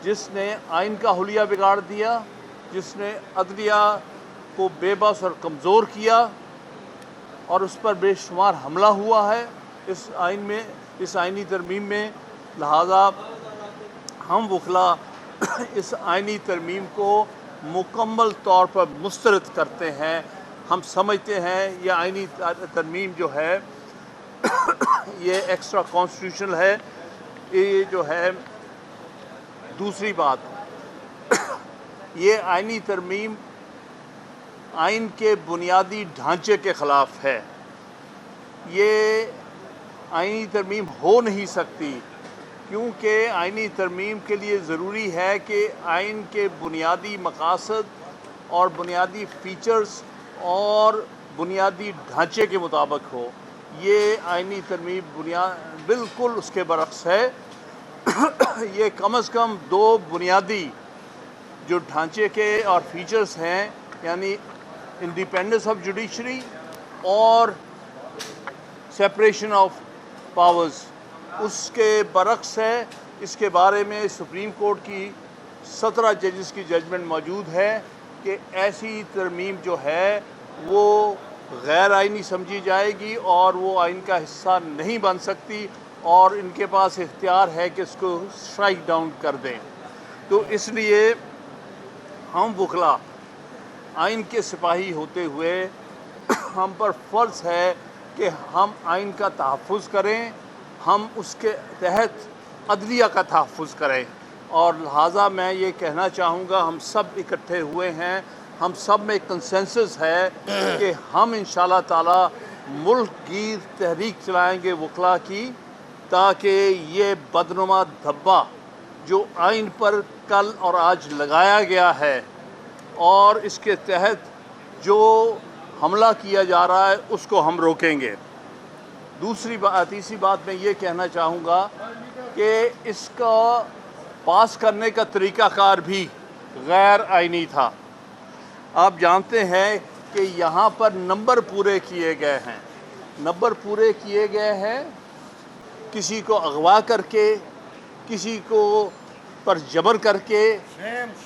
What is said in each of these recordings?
جس نے آئین کا حلیہ بگاڑ دیا، جس نے عدلیہ کو بے بس اور کمزور کیا اور اس پر بے شمار حملہ ہوا ہے اس آئینی ترمیم میں۔ لہٰذا ہم وکلا اس آئینی ترمیم کو مکمل طور پر مسترد کرتے ہیں۔ ہم سمجھتے ہیں یہ آئینی ترمیم جو ہے یہ ایکسٹرا کانسٹیٹیوشنل ہے۔ یہ جو ہے دوسری بات، یہ آئینی ترمیم آئین کے بنیادی ڈھانچے کے خلاف ہے۔ یہ آئینی ترمیم ہو نہیں سکتی، کیونکہ آئینی ترمیم کے لیے ضروری ہے کہ آئین کے بنیادی مقاصد اور بنیادی فیچرز اور بنیادی ڈھانچے کے مطابق ہو۔ یہ آئینی ترمیم بالکل اس کے برعکس ہے۔ یہ کم از کم دو بنیادی جو ڈھانچے کے اور فیچرز ہیں، یعنی انڈیپینڈنس آف جوڈیشری اور سیپریشن آف پاورز، اس کے برعکس ہے۔ اس کے بارے میں سپریم کورٹ کی 17 ججز کی ججمنٹ موجود ہے کہ ایسی ترمیم جو ہے وہ غیر آئینی سمجھی جائے گی اور وہ آئین کا حصہ نہیں بن سکتی، اور ان کے پاس اختیار ہے کہ اس کو اسٹرائک ڈاؤن کر دیں۔ تو اس لیے ہم وکلا آئین کے سپاہی ہوتے ہوئے ہم پر فرض ہے کہ ہم آئین کا تحفظ کریں، ہم اس کے تحت عدلیہ کا تحفظ کریں، اور لہٰذا میں یہ کہنا چاہوں گا ہم سب اکٹھے ہوئے ہیں، ہم سب میں کنسنسس ہے کہ ہم انشاءاللہ تعالی ملک گیر تحریک چلائیں گے وکلا کی، تاکہ یہ بدنما دھبہ جو آئین پر کل اور آج لگایا گیا ہے اور اس کے تحت جو حملہ کیا جا رہا ہے اس کو ہم روکیں گے۔ تیسری بات میں یہ کہنا چاہوں گا کہ اس کا پاس کرنے کا طریقہ کار بھی غیر آئینی تھا۔ آپ جانتے ہیں کہ یہاں پر نمبر پورے کیے گئے ہیں، نمبر پورے کیے گئے ہیں کسی کو اغوا کر کے، کسی کو پر جبر کر کے،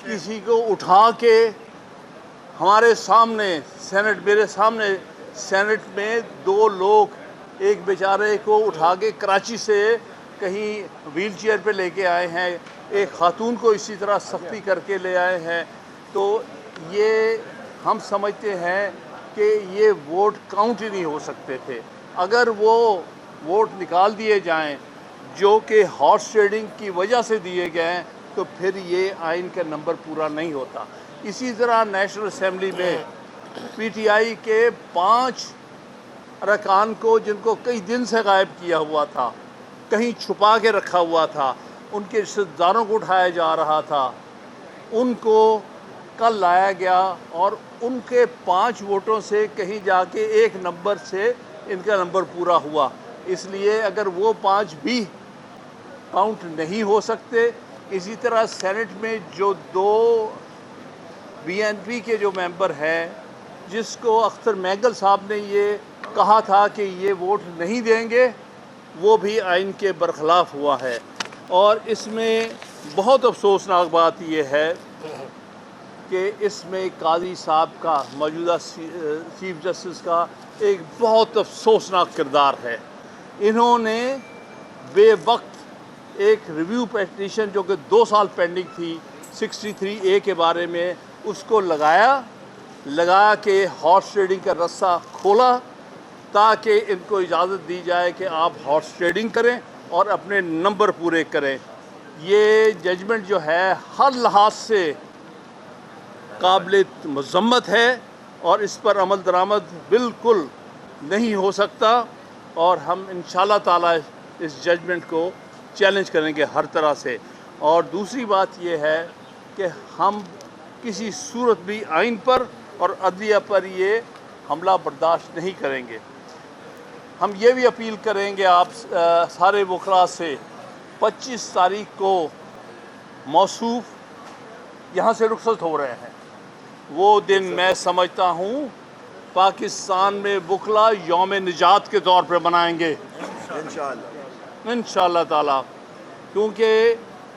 کسی کو اٹھا کے۔ ہمارے سامنے میرے سامنے سینٹ میں 2 لوگ ایک بیچارے کو اٹھا کے کراچی سے کہیں ویل چیئر پہ لے کے آئے ہیں، ایک خاتون کو اسی طرح سختی کر کے لے آئے ہیں۔ تو یہ ہم سمجھتے ہیں کہ یہ ووٹ کاؤنٹ ہی نہیں ہو سکتے تھے۔ اگر وہ ووٹ نکال دیے جائیں جو کہ ہارس ٹریڈنگ کی وجہ سے دیے گئے ہیں، تو پھر یہ آئین کا نمبر پورا نہیں ہوتا۔ اسی طرح نیشنل اسمبلی میں پی ٹی آئی کے 5 ارکان کو، جن کو کئی دن سے غائب کیا ہوا تھا، کہیں چھپا کے رکھا ہوا تھا، ان کے رشتہ داروں کو اٹھایا جا رہا تھا، ان کو کل لایا گیا اور ان کے 5 ووٹوں سے کہیں جا کے 1 نمبر سے ان کا نمبر پورا ہوا۔ اس لیے اگر وہ 5 بھی کاؤنٹ نہیں ہو سکتے، اسی طرح سینٹ میں جو 2 بی این پی کے جو ممبر ہیں، جس کو اختر میگل صاحب نے یہ کہا تھا کہ یہ ووٹ نہیں دیں گے، وہ بھی آئین کے برخلاف ہوا ہے۔ اور اس میں بہت افسوسناک بات یہ ہے کہ اس میں قاضی صاحب کا، موجودہ چیف جسٹس کا ایک بہت افسوسناک کردار ہے۔ انہوں نے بے وقت ایک ریویو پیٹیشن جو کہ 2 سال پینڈنگ تھی 63A کے بارے میں، اس کو لگا کے ہارس ٹریڈنگ کا رسہ کھولا تاکہ ان کو اجازت دی جائے کہ آپ ہارس ٹریڈنگ کریں اور اپنے نمبر پورے کریں۔ یہ ججمنٹ جو ہے ہر لحاظ سے قابل مذمت ہے اور اس پر عمل درآمد بالکل نہیں ہو سکتا، اور ہم انشاءاللہ تعالی اس ججمنٹ کو چیلنج کریں گے ہر طرح سے۔ اور دوسری بات یہ ہے کہ ہم کسی صورت بھی آئین پر اور عدلیہ پر یہ حملہ برداشت نہیں کریں گے۔ ہم یہ بھی اپیل کریں گے آپ سارے وکلاء سے، 25 تاریخ کو موصوف یہاں سے رخصت ہو رہے ہیں۔ وہ دن میں سمجھتا ہوں پاکستان میں وکلاء یوم نجات کے طور پہ منائیں گے انشاءاللہ تعالی، کیونکہ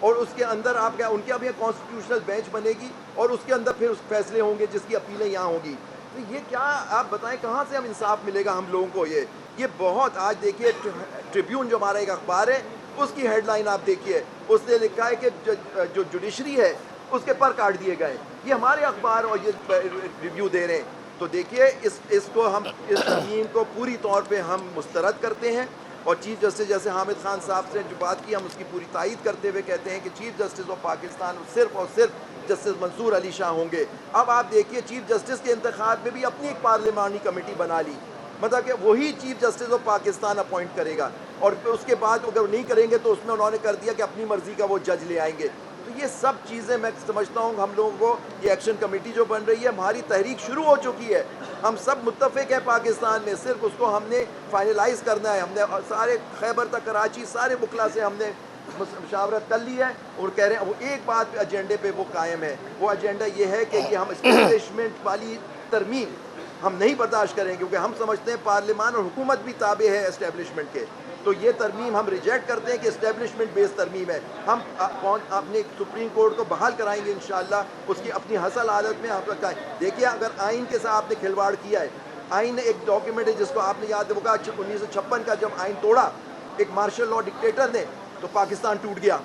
اور اس کے اندر آپ کیا ان کے اب یہ کانسٹیٹیوشنل بینچ بنے گی اور اس کے اندر پھر اس فیصلے ہوں گے جس کی اپیلیں یہاں ہوں گی. تو یہ کیا آپ بتائیں کہاں سے ہم انصاف ملے گا ہم لوگوں کو؟ یہ بہت آج دیکھیے ٹریبیون جو ہمارا ایک اخبار ہے اس کی ہیڈ لائن آپ دیکھیے, اس نے لکھا ہے کہ جو جوڈیشری ہے اس کے پر کاٹ دیے گئے. یہ ہمارے اخبار اور یہ ریویو دے رہے ہیں. تو دیکھیے اس کو ہم اس ترمیم کو پوری طور پہ ہم مسترد کرتے ہیں, اور چیف جسٹس جیسے حامد خان صاحب سے جو بات کی ہم اس کی پوری تائید کرتے ہوئے کہتے ہیں کہ چیف جسٹس آف پاکستان صرف اور صرف جسٹس منصور علی شاہ ہوں گے. اب آپ دیکھیے چیف جسٹس کے انتخاب میں بھی اپنی ایک پارلیمانی کمیٹی بنا لی, مطلب کہ وہی chief justice of Pakistan appoint کرے گا, اور اس کے بعد اگر نہیں کریں گے تو اس میں انہوں نے کر دیا کہ اپنی مرضی کا وہ جج لے آئیں گے. تو یہ سب چیزیں میں سمجھتا ہوں ہم لوگوں کو یہ ایکشن کمیٹی جو بن رہی ہے, ہماری تحریک شروع ہو چکی ہے, ہم سب متفق ہیں پاکستان میں, صرف اس کو ہم نے فائنلائز کرنا ہے. ہم نے سارے خیبر تک کراچی سارے وکلا سے ہم نے مشاورت کر لی ہے, اور کہہ رہے ہیں وہ ایک بات ایجنڈے پہ وہ قائم ہے, وہ ایجنڈا یہ ہے کہ یہ ہم اسٹیبلشمنٹ والی ترمیم ہم نہیں برداشت کریں, کیونکہ ہم سمجھتے ہیں پارلیمان اور حکومت بھی تابع ہے اسٹیبلشمنٹ کے. تو یہ ترمیم ہم ریجیکٹ کرتے ہیں کہ اسٹیبلشمنٹ بیس ترمیم ہے. ہم اپنے سپریم کورٹ کو بحال کرائیں گے انشاءاللہ, اس کی اپنی حاصل عادت میں ہم رکھائیں. دیکھیے اگر آئین کے ساتھ آپ نے کھلواڑ کیا ہے, آئین ایک ڈاکیومنٹ ہے جس کو آپ نے یاد ہوگا 1956 کا جب آئین توڑا ایک مارشل لاء ڈکٹیٹر نے, تو پاکستان ٹوٹ گیا.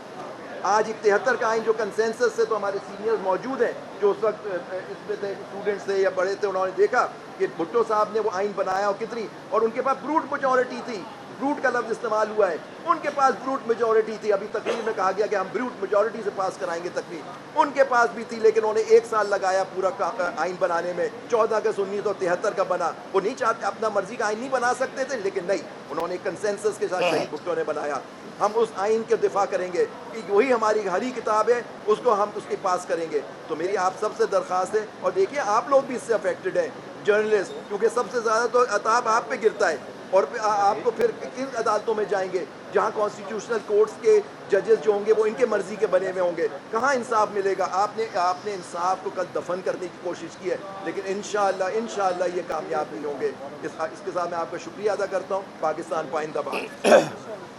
آج 71 کا آئین جو کنسنسس سے, تو ہمارے سینئرز موجود ہیں جو اس وقت اس میں تھے, اسٹوڈنٹس تھے یا بڑے تھے, انہوں نے دیکھا کہ بھٹو صاحب نے وہ آئین بنایا اور کتنی, اور ان کے پاس بروٹ میجورٹی تھی, بروٹ کا لفظ استعمال ہوا ہے, ان کے پاس بروٹ میجورٹی تھی. ابھی تقریر میں کہا گیا کہ ہم بروٹ میجورٹی سے پاس کرائیں گے تقریر, ان کے پاس بھی تھی, لیکن انہوں نے 1 سال لگایا پورا آئین بنانے میں. 14 اگست 1973 کا بنا. وہ نہیں چاہتے, اپنا مرضی کا آئین نہیں بنا سکتے تھے, لیکن نہیں, انہوں نے کنسنسس کے ساتھ شہید بھٹو نے بنایا. ہم اس آئین کے دفاع کریں گے کہ وہی ہماری ہری کتاب ہے, اس کو ہم اس کی پاس کریں گے. تو میری آپ سب سے درخواست ہے, اور دیکھیے آپ لوگ بھی اس سے افیکٹڈ ہیں, جرنلسٹ, کیونکہ سب سے زیادہ تو عطاب آپ پہ گرتا ہے, اور آپ کو پھر کن عدالتوں میں جائیں گے جہاں کانسٹیٹیوشنل کورٹس کے ججز جو ہوں گے وہ ان کے مرضی کے بنے ہوئے ہوں گے؟ کہاں انصاف ملے گا؟ آپ نے انصاف کو کل دفن کرنے کی کوشش کی ہے, لیکن انشاءاللہ یہ کامیاب نہیں ہوں گے. اس کے ساتھ میں آپ کا شکریہ ادا کرتا ہوں. پاکستان پائندہ باد.